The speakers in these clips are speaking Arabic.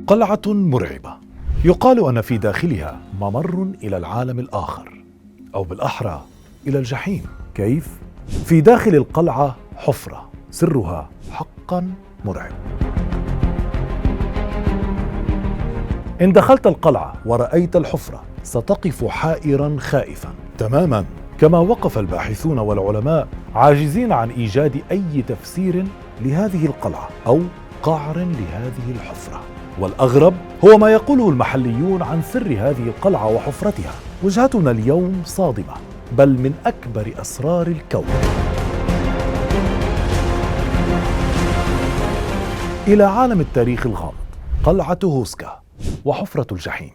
قلعة مرعبة يقال أن في داخلها ممر إلى العالم الآخر، أو بالأحرى إلى الجحيم. كيف؟ في داخل القلعة حفرة سرها حقا مرعب. إن دخلت القلعة ورأيت الحفرة ستقف حائرا خائفا تماما، كما وقف الباحثون والعلماء عاجزين عن إيجاد أي تفسير لهذه القلعة أو قعر لهذه الحفرة. والأغرب هو ما يقوله المحليون عن سر هذه القلعة وحفرتها. وجهتنا اليوم صادمة، بل من أكبر أسرار الكون. إلى عالم التاريخ الغامض، قلعة هوسكا وحفرة الجحيم.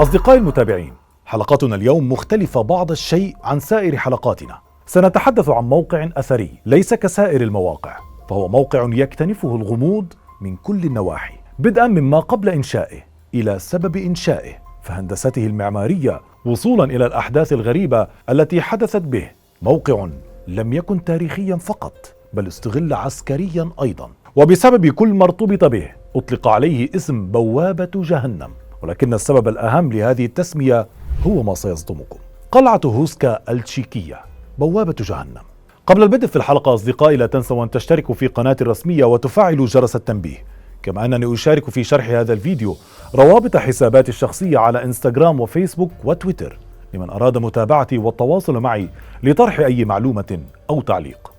أصدقائي المتابعين، حلقتنا اليوم مختلفة بعض الشيء عن سائر حلقاتنا. سنتحدث عن موقع أثري ليس كسائر المواقع، فهو موقع يكتنفه الغموض من كل النواحي، بدءا مما قبل إنشائه إلى سبب إنشائه، فهندسته المعمارية وصولا إلى الأحداث الغريبة التي حدثت به. موقع لم يكن تاريخيا فقط، بل استغل عسكريا أيضا، وبسبب كل ما ارتبط به أطلق عليه اسم بوابة جهنم. ولكن السبب الأهم لهذه التسمية هو ما سيصدمكم: قلعة هوسكا التشيكية، بوابة جهنم. قبل البدء في الحلقة أصدقائي، لا تنسوا أن تشتركوا في قناتي الرسمية وتفعلوا جرس التنبيه، كما أنني أشارك في شرح هذا الفيديو روابط حساباتي الشخصية على إنستغرام وفيسبوك وتويتر لمن أراد متابعتي والتواصل معي لطرح أي معلومة أو تعليق.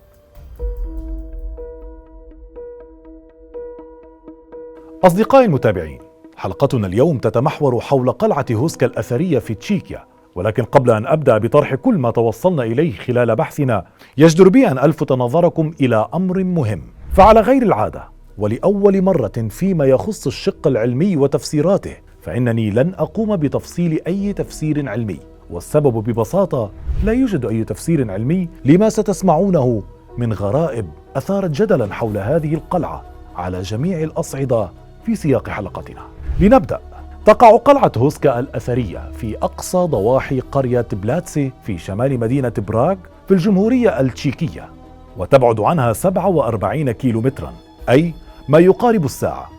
أصدقائي المتابعين، حلقتنا اليوم تتمحور حول قلعة هوسكا الأثرية في تشيكيا. ولكن قبل أن أبدأ بطرح كل ما توصلنا إليه خلال بحثنا، يجدر بي أن ألفت نظركم إلى أمر مهم. فعلى غير العادة ولأول مرة فيما يخص الشق العلمي وتفسيراته، فإنني لن أقوم بتفصيل أي تفسير علمي. والسبب ببساطة: لا يوجد أي تفسير علمي لما ستسمعونه من غرائب أثارت جدلا حول هذه القلعة على جميع الأصعدة في سياق حلقتنا. لنبدأ. تقع قلعة هوسكا الأثرية في أقصى ضواحي قرية بلاتسي في شمال مدينة براغ في الجمهورية التشيكية، وتبعد عنها 47 كيلومترا، أي ما يقارب الساعة.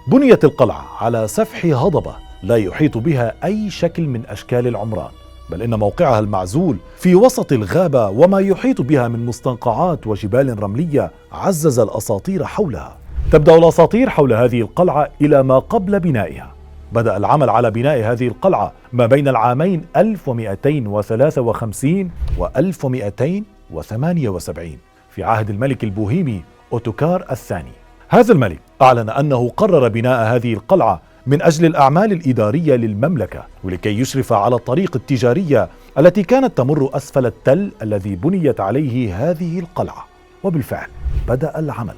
بنيت القلعة على سفح هضبة لا يحيط بها أي شكل من أشكال العمران، بل إن موقعها المعزول في وسط الغابة وما يحيط بها من مستنقعات وجبال رملية عزز الأساطير حولها. تبدأ الأساطير حول هذه القلعة إلى ما قبل بنائها. بدأ العمل على بناء هذه القلعة ما بين العامين 1253 و 1278 في عهد الملك البوهيمي أوتوكار الثاني. هذا الملك أعلن أنه قرر بناء هذه القلعة من أجل الأعمال الإدارية للمملكة، ولكي يشرف على الطريق التجارية التي كانت تمر أسفل التل الذي بنيت عليه هذه القلعة. وبالفعل بدأ العمل،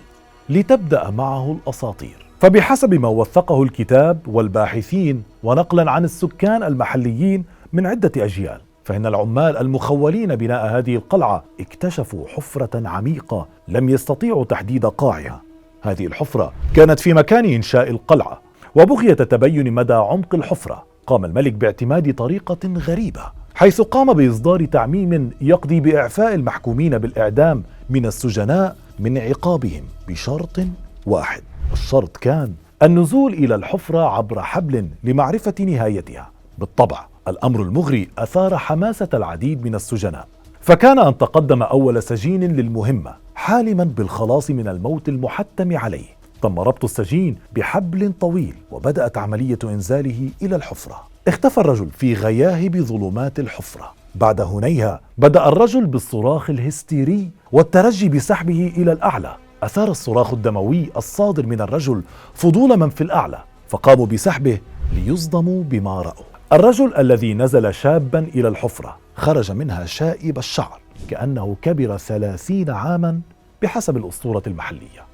لتبدأ معه الأساطير. فبحسب ما وثقه الكتاب والباحثين ونقلا عن السكان المحليين من عدة أجيال، فإن العمال المخولين بناء هذه القلعة اكتشفوا حفرة عميقة لم يستطيعوا تحديد قاعها. هذه الحفرة كانت في مكان إنشاء القلعة، وبغية تبين مدى عمق الحفرة قام الملك باعتماد طريقة غريبة، حيث قام بإصدار تعميم يقضي بإعفاء المحكومين بالإعدام من السجناء من عقابهم بشرط واحد. الشرط كان النزول إلى الحفرة عبر حبل لمعرفة نهايتها. بالطبع الأمر المغري أثار حماسة العديد من السجناء، فكان أن تقدم أول سجين للمهمة حالما بالخلاص من الموت المحتم عليه. تم ربط السجين بحبل طويل، وبدأت عملية إنزاله إلى الحفرة. اختفى الرجل في غياهب ظلمات الحفرة. بعد هنيها بدأ الرجل بالصراخ الهستيري والترجي بسحبه إلى الأعلى. أثار الصراخ الدموي الصادر من الرجل فضول من في الأعلى، فقاموا بسحبه ليصدموا بما رأوا. الرجل الذي نزل شابا إلى الحفرة خرج منها شائب الشعر، كأنه كبر 30 عاما بحسب الأسطورة المحلية.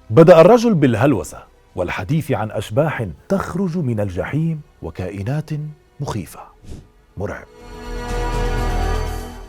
بدأ الرجل بالهلوسة والحديث عن أشباح تخرج من الجحيم وكائنات مخيفة. مرعب.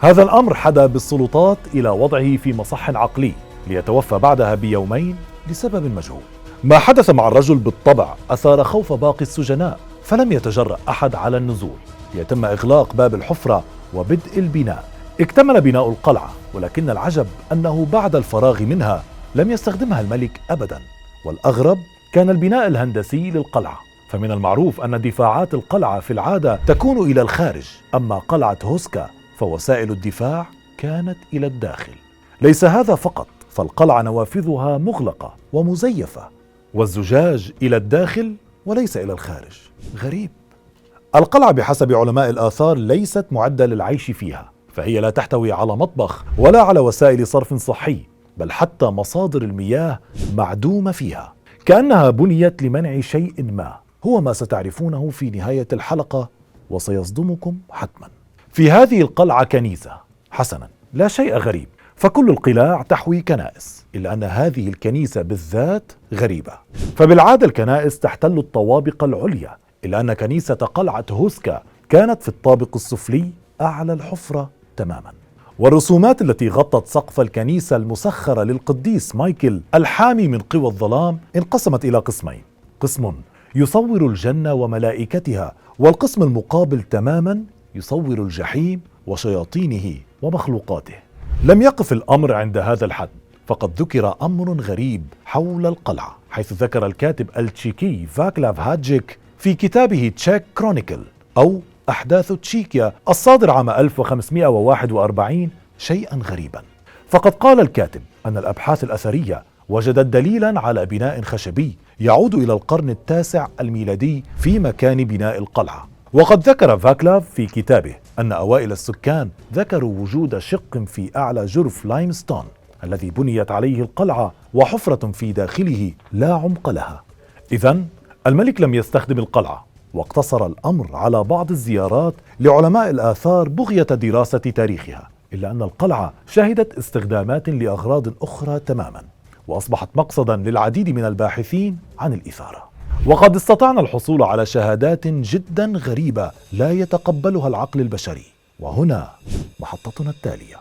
هذا الأمر حدا بالسلطات إلى وضعه في مصح عقلي ليتوفى بعدها بيومين لسبب مجهول. ما حدث مع الرجل بالطبع أثار خوف باقي السجناء، فلم يتجرأ أحد على النزول، ليتم إغلاق باب الحفرة وبدء البناء. اكتمل بناء القلعة، ولكن العجب أنه بعد الفراغ منها لم يستخدمها الملك أبدا، والأغرب كان البناء الهندسي للقلعة. فمن المعروف أن دفاعات القلعة في العادة تكون إلى الخارج، أما قلعة هوسكا فوسائل الدفاع كانت إلى الداخل. ليس هذا فقط، فالقلعة نوافذها مغلقة ومزيفة، والزجاج إلى الداخل وليس إلى الخارج. غريب. القلعة بحسب علماء الآثار ليست معدة للعيش فيها، فهي لا تحتوي على مطبخ ولا على وسائل صرف صحي، بل حتى مصادر المياه معدومة فيها، كأنها بنيت لمنع شيء ما، هو ما ستعرفونه في نهاية الحلقة وسيصدمكم حتما. في هذه القلعة كنيسة. حسنا، لا شيء غريب، فكل القلاع تحوي كنائس، إلا أن هذه الكنيسة بالذات غريبة. فبالعادة الكنائس تحتل الطوابق العليا، إلا أن كنيسة قلعة هوسكا كانت في الطابق السفلي أعلى الحفرة تماما. والرسومات التي غطت سقف الكنيسة المسخرة للقديس مايكل الحامي من قوى الظلام انقسمت إلى قسمين: قسم يصور الجنة وملائكتها، والقسم المقابل تماما يصور الجحيم وشياطينه ومخلوقاته. لم يقف الأمر عند هذا الحد، فقد ذكر أمر غريب حول القلعة، حيث ذكر الكاتب التشيكي فاكلاف هادجيك في كتابه تشيك كرونيكل أو أحداث تشيكيا الصادر عام 1541 شيئا غريبا. فقد قال الكاتب أن الأبحاث الأثرية وجدت دليلا على بناء خشبي يعود إلى القرن التاسع الميلادي في مكان بناء القلعة. وقد ذكر فاكلاف في كتابه أن أوائل السكان ذكروا وجود شق في أعلى جرف لايمستون الذي بنيت عليه القلعة وحفرة في داخله لا عمق لها. إذن الملك لم يستخدم القلعة، واقتصر الأمر على بعض الزيارات لعلماء الآثار بغية دراسة تاريخها، إلا أن القلعة شهدت استخدامات لأغراض أخرى تماما، وأصبحت مقصدا للعديد من الباحثين عن الإثارة. وقد استطعنا الحصول على شهادات جدا غريبة لا يتقبلها العقل البشري، وهنا محطتنا التالية.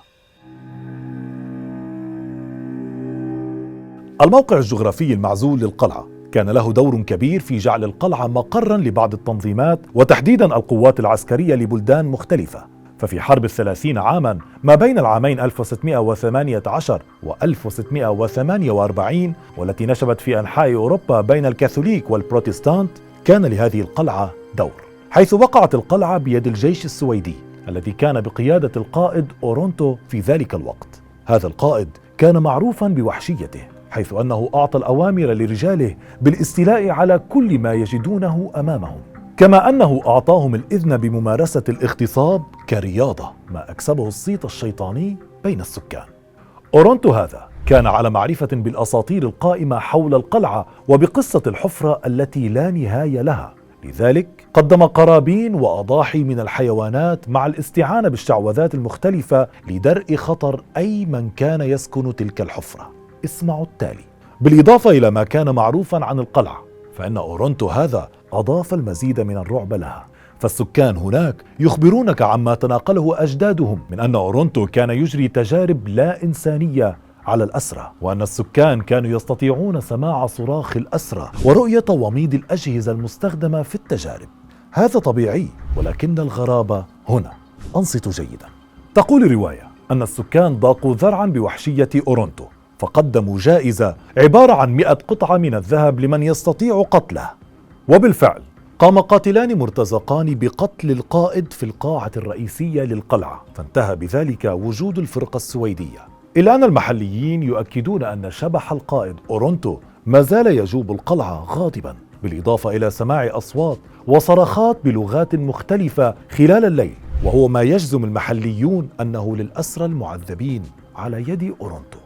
الموقع الجغرافي المعزول للقلعة كان له دور كبير في جعل القلعة مقرا لبعض التنظيمات، وتحديدا القوات العسكرية لبلدان مختلفة. ففي حرب 30 عاما ما بين العامين 1618 و 1648، والتي نشبت في أنحاء أوروبا بين الكاثوليك والبروتستانت، كان لهذه القلعة دور، حيث وقعت القلعة بيد الجيش السويدي الذي كان بقيادة القائد أورونتو في ذلك الوقت. هذا القائد كان معروفا بوحشيته، حيث أنه أعطى الأوامر لرجاله بالاستيلاء على كل ما يجدونه أمامهم، كما أنه أعطاهم الإذن بممارسة الاغتصاب كرياضة، ما أكسبه الصيت الشيطاني بين السكان. أورونتو هذا كان على معرفة بالأساطير القائمة حول القلعة وبقصة الحفرة التي لا نهاية لها، لذلك قدم قرابين وأضاحي من الحيوانات مع الاستعانة بالشعوذات المختلفة لدرء خطر أي من كان يسكن تلك الحفرة. اسمعوا التالي. بالإضافة إلى ما كان معروفا عن القلعة، فإن أورونتو هذا أضاف المزيد من الرعب لها، فالسكان هناك يخبرونك عما تناقله أجدادهم من أن أورونتو كان يجري تجارب لا إنسانية على الأسرى، وأن السكان كانوا يستطيعون سماع صراخ الأسرى ورؤية وميض الأجهزة المستخدمة في التجارب. هذا طبيعي، ولكن الغرابة هنا. أنصتوا جيدا. تقول الرواية أن السكان ضاقوا ذرعا بوحشية أورونتو، فقدموا جائزة عبارة عن 100 قطعة من الذهب لمن يستطيع قتله. وبالفعل قام قاتلان مرتزقان بقتل القائد في القاعة الرئيسية للقلعة، فانتهى بذلك وجود الفرقة السويدية، إلا أن المحليين يؤكدون أن شبح القائد أورونتو ما زال يجوب القلعة غاضبا، بالإضافة إلى سماع أصوات وصرخات بلغات مختلفة خلال الليل، وهو ما يجزم المحليون أنه للأسرى المعذبين على يد أورونتو.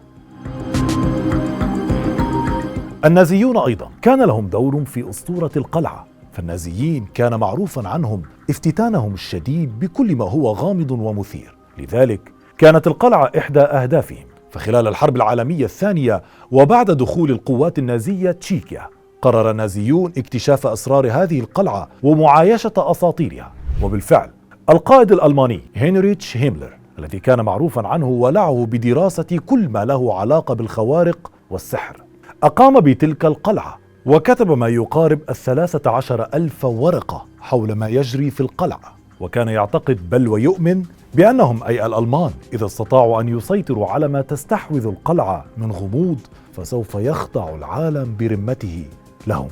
النازيون أيضا كان لهم دور في أسطورة القلعة، فالنازيين كان معروفا عنهم افتتانهم الشديد بكل ما هو غامض ومثير، لذلك كانت القلعة إحدى أهدافهم. فخلال الحرب العالمية الثانية وبعد دخول القوات النازية تشيكيا، قرر النازيون اكتشاف أسرار هذه القلعة ومعايشة أساطيرها. وبالفعل القائد الألماني هنريتش هيملر، الذي كان معروفا عنه ولعه بدراسة كل ما له علاقة بالخوارق والسحر، أقام بتلك القلعة وكتب ما يقارب 13,000 ورقة حول ما يجري في القلعة. وكان يعتقد بل ويؤمن بأنهم أي الألمان إذا استطاعوا أن يسيطروا على ما تستحوذ القلعة من غموض فسوف يخضع العالم برمته لهم.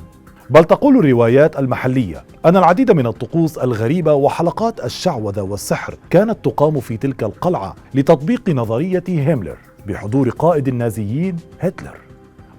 بل تقول الروايات المحلية أن العديد من الطقوس الغريبة وحلقات الشعوذة والسحر كانت تقام في تلك القلعة لتطبيق نظرية هيملر بحضور قائد النازيين هتلر.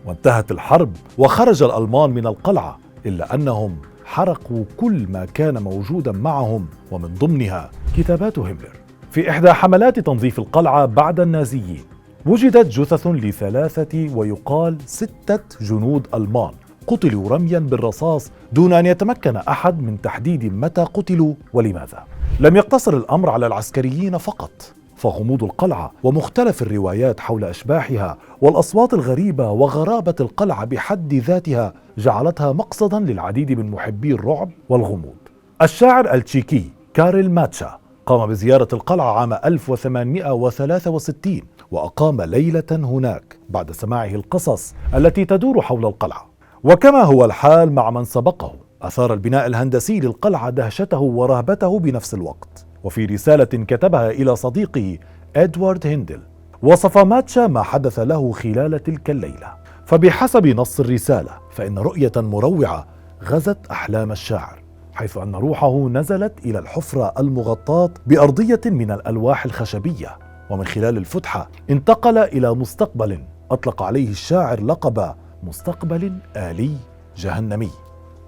وانتهت الحرب وخرج الألمان من القلعة، إلا أنهم حرقوا كل ما كان موجودا معهم ومن ضمنها كتابات هيملر. في إحدى حملات تنظيف القلعة بعد النازيين وجدت جثث ل3 ويقال 6 جنود ألمان قتلوا رميا بالرصاص دون أن يتمكن أحد من تحديد متى قتلوا ولماذا. لم يقتصر الأمر على العسكريين فقط، فغموض القلعة ومختلف الروايات حول أشباحها والأصوات الغريبة وغرابة القلعة بحد ذاتها جعلتها مقصدا للعديد من محبي الرعب والغموض. الشاعر التشيكي كارل ماتشا قام بزيارة القلعة عام 1863 وأقام ليلة هناك بعد سماعه القصص التي تدور حول القلعة. وكما هو الحال مع من سبقه، أثار البناء الهندسي للقلعة دهشته ورهبته بنفس الوقت. وفي رسالة كتبها إلى صديقه إدوارد هيندل وصف ماتشا ما حدث له خلال تلك الليلة. فبحسب نص الرسالة فإن رؤية مروعة غزت أحلام الشاعر، حيث أن روحه نزلت إلى الحفرة المغطاة بأرضية من الألواح الخشبية، ومن خلال الفتحة انتقل إلى مستقبل أطلق عليه الشاعر لقب مستقبل آلي جهنمي،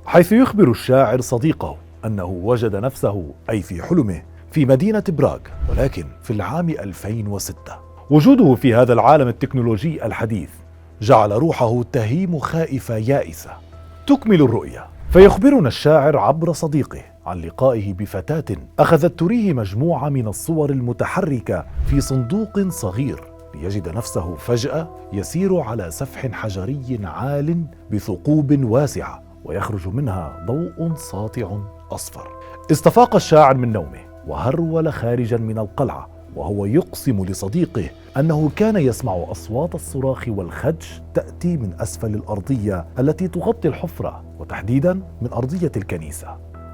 حيث يخبر الشاعر صديقه أنه وجد نفسه أي في حلمه في مدينة براغ، ولكن في العام 2006. وجوده في هذا العالم التكنولوجي الحديث جعل روحه تهيم خائفة يائسة. تكمل الرؤية فيخبرنا الشاعر عبر صديقه عن لقائه بفتاة أخذت تريه مجموعة من الصور المتحركة في صندوق صغير، ليجد نفسه فجأة يسير على سفح حجري عال بثقوب واسعة ويخرج منها ضوء ساطع أصفر. استفاق الشاعر من نومه وهرول خارجا من القلعة وهو يقسم لصديقه أنه كان يسمع أصوات الصراخ والخدش تأتي من أسفل الأرضية التي تغطي الحفرة، وتحديدا من أرضية الكنيسة.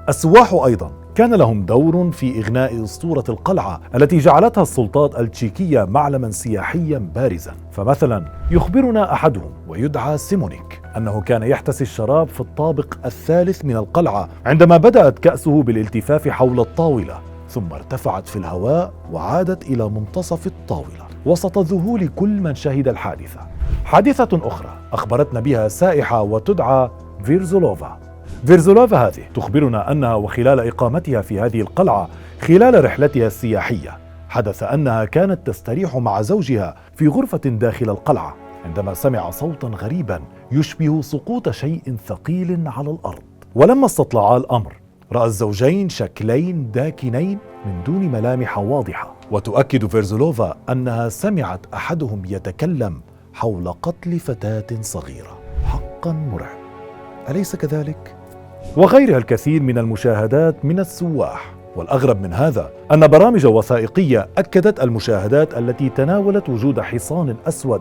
السواح أيضا كان لهم دور في إغناء أسطورة القلعة التي جعلتها السلطات التشيكية معلما سياحيا بارزا. فمثلا يخبرنا أحدهم ويدعى سيمونيك أنه كان يحتسي الشراب في الطابق الثالث من القلعة عندما بدأت كأسه بالالتفاف حول الطاولة، ثم ارتفعت في الهواء وعادت إلى منتصف الطاولة وسط ذهول كل من شهد الحادثة. حادثة أخرى أخبرتنا بها سائحة وتدعى فيرزولوفا. فيرزولوفا هذه تخبرنا أنها وخلال إقامتها في هذه القلعة خلال رحلتها السياحية حدث أنها كانت تستريح مع زوجها في غرفة داخل القلعة عندما سمع صوتا غريبا يشبه سقوط شيء ثقيل على الأرض. ولما استطلعا الأمر رأى الزوجين شكلين داكنين من دون ملامح واضحة. وتؤكد فيرزولوفا أنها سمعت أحدهم يتكلم حول قتل فتاة صغيرة. حقا مرعب، أليس كذلك؟ وغيرها الكثير من المشاهدات من السواح. والأغرب من هذا أن برامج وثائقية أكدت المشاهدات التي تناولت وجود حصان أسود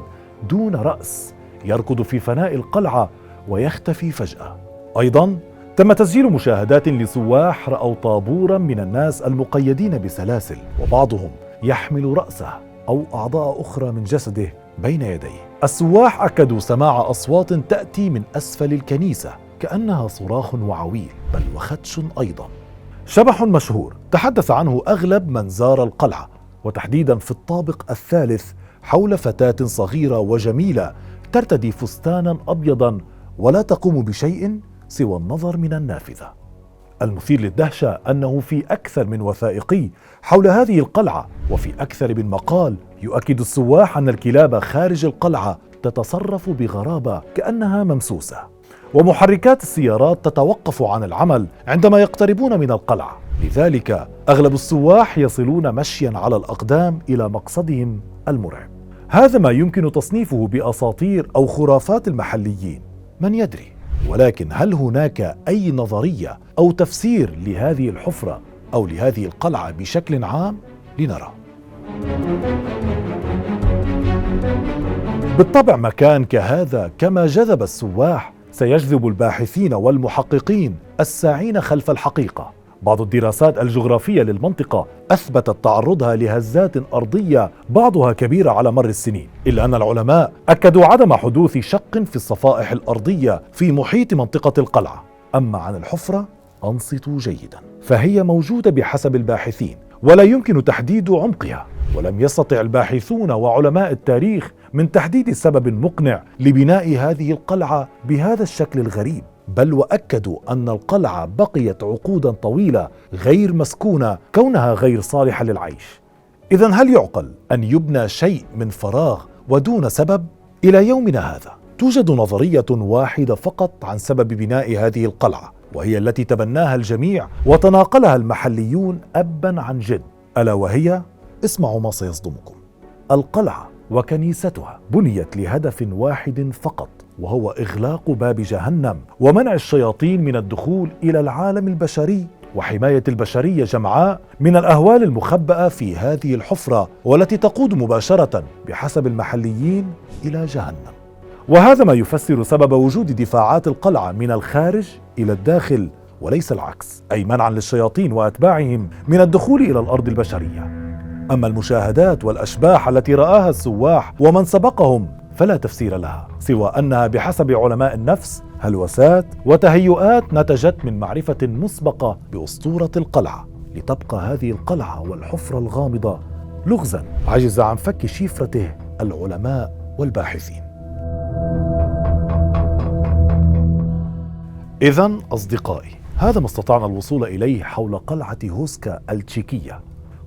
دون رأس يركض في فناء القلعة ويختفي فجأة. أيضا تم تسجيل مشاهدات لسواح رأوا طابورا من الناس المقيدين بسلاسل، وبعضهم يحمل رأسه أو أعضاء أخرى من جسده بين يديه. السواح أكدوا سماع أصوات تأتي من أسفل الكنيسة كأنها صراخ وعويل، بل وخدش أيضا. شبح مشهور تحدث عنه أغلب من زار القلعة، وتحديدا في الطابق الثالث، حول فتاة صغيرة وجميلة ترتدي فستانا أبيضا ولا تقوم بشيء سوى النظر من النافذة. المثير للدهشة أنه في أكثر من وثائقي حول هذه القلعة وفي أكثر من مقال يؤكد السواح أن الكلاب خارج القلعة تتصرف بغرابة كأنها ممسوسة، ومحركات السيارات تتوقف عن العمل عندما يقتربون من القلعة. لذلك أغلب السواح يصلون مشيا على الأقدام إلى مقصدهم المرعب. هذا ما يمكن تصنيفه بأساطير أو خرافات المحليين، من يدري؟ ولكن هل هناك أي نظرية أو تفسير لهذه الحفرة أو لهذه القلعة بشكل عام؟ لنرى. بالطبع مكان كهذا كما جذب السواح سيجذب الباحثين والمحققين الساعين خلف الحقيقة، بعض الدراسات الجغرافية للمنطقة أثبتت تعرضها لهزات أرضية بعضها كبيرة على مر السنين، إلا أن العلماء أكدوا عدم حدوث شق في الصفائح الأرضية في محيط منطقة القلعة. أما عن الحفرة أنصتوا جيدا، فهي موجودة بحسب الباحثين ولا يمكن تحديد عمقها، ولم يستطع الباحثون وعلماء التاريخ من تحديد سبب مقنع لبناء هذه القلعة بهذا الشكل الغريب، بل وأكدوا أن القلعة بقيت عقودا طويلة غير مسكونة كونها غير صالحة للعيش. إذن هل يعقل أن يبنى شيء من فراغ ودون سبب؟ إلى يومنا هذا توجد نظرية واحدة فقط عن سبب بناء هذه القلعة، وهي التي تبناها الجميع وتناقلها المحليون أبا عن جد، ألا وهي، اسمعوا ما سيصدمكم، القلعة وكنيستها بنيت لهدف واحد فقط، وهو إغلاق باب جهنم ومنع الشياطين من الدخول إلى العالم البشري وحماية البشرية جمعاء من الأهوال المخبأة في هذه الحفرة، والتي تقود مباشرة بحسب المحليين إلى جهنم. وهذا ما يفسر سبب وجود دفاعات القلعة من الخارج إلى الداخل وليس العكس، أي منعا للشياطين وأتباعهم من الدخول إلى الأرض البشرية. أما المشاهدات والأشباح التي رآها السواح ومن سبقهم فلا تفسير لها سوى أنها بحسب علماء النفس هلوسات وتهيؤات نتجت من معرفة مسبقة بأسطورة القلعة، لتبقى هذه القلعة والحفرة الغامضة لغزا عجز عن فك شفرته العلماء والباحثين. إذن أصدقائي، هذا ما استطعنا الوصول إليه حول قلعة هوسكا التشيكية،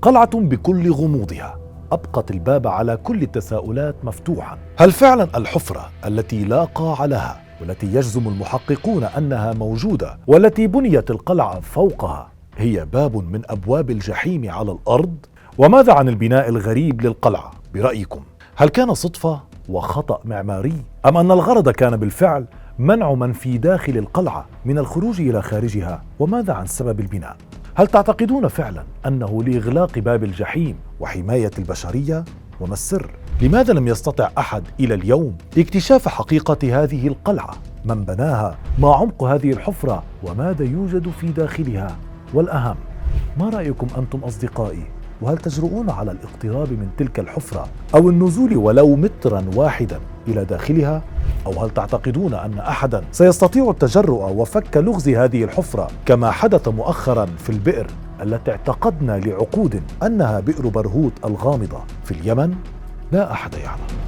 قلعة بكل غموضها أبقت الباب على كل التساؤلات مفتوحا. هل فعلا الحفرة التي لا قاع لها والتي يجزم المحققون أنها موجودة والتي بنيت القلعة فوقها هي باب من أبواب الجحيم على الأرض؟ وماذا عن البناء الغريب للقلعة برأيكم؟ هل كان صدفة وخطأ معماري، أم أن الغرض كان بالفعل منع من في داخل القلعة من الخروج إلى خارجها؟ وماذا عن سبب البناء؟ هل تعتقدون فعلا أنه لإغلاق باب الجحيم وحماية البشرية؟ وما السر؟ لماذا لم يستطع أحد إلى اليوم اكتشاف حقيقة هذه القلعة؟ من بناها؟ ما عمق هذه الحفرة؟ وماذا يوجد في داخلها؟ والأهم، ما رأيكم أنتم أصدقائي؟ وهل تجرؤون على الاقتراب من تلك الحفرة أو النزول ولو مترا واحدا إلى داخلها؟ أو هل تعتقدون أن أحدا سيستطيع التجرؤ وفك لغز هذه الحفرة كما حدث مؤخرا في البئر التي اعتقدنا لعقود أنها بئر برهوت الغامضة في اليمن؟ لا أحد يعلم.